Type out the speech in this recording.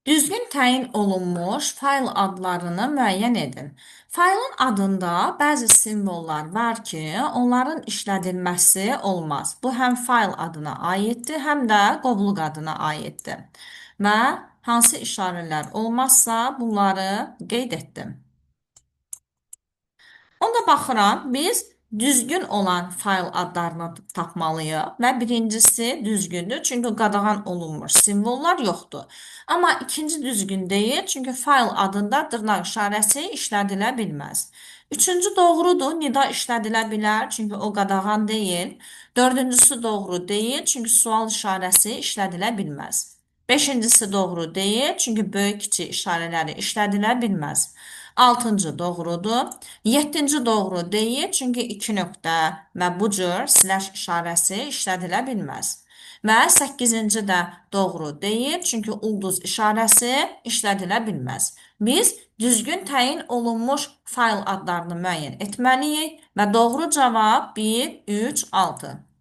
Düzgün təyin olunmuş fayl adlarını müəyyən edin. Faylın adında bəzi simvollar var ki, onların işlədilməsi olmaz. Bu həm fayl adına aiddir, həm də qovluq adına aiddir. Və hansı işarələr olmazsa bunları qeyd etdim. Onda baxıram, biz düzgün olan fayl adlarını tapmalıyıq və birincisi düzgündür, çünki qadağan olunmuş simvollar yoxdur. Amma ikinci düzgün deyil, çünki fayl adında dırnaq işarəsi işlədilə bilməz. Üçüncü doğrudur, nida işlədilə bilər, çünki o qadağan deyil. Dördüncüsü doğru deyil, çünki sual işarəsi işlədilə bilməz. Beşincisi doğru deyil, çünki böyük kiçik işarələri işlədilə bilməz. Altıncı doğrudur. Yeddinci doğru deyil, çünki iki nöqtə və bu cür slash işarəsi işlədilə bilməz. Və səkkizinci də doğru deyil, çünki ulduz işarəsi işlədilə bilməz. Biz düzgün təyin olunmuş fayl adlarını müəyyən etməliyik və doğru cavab 1, 3, 6.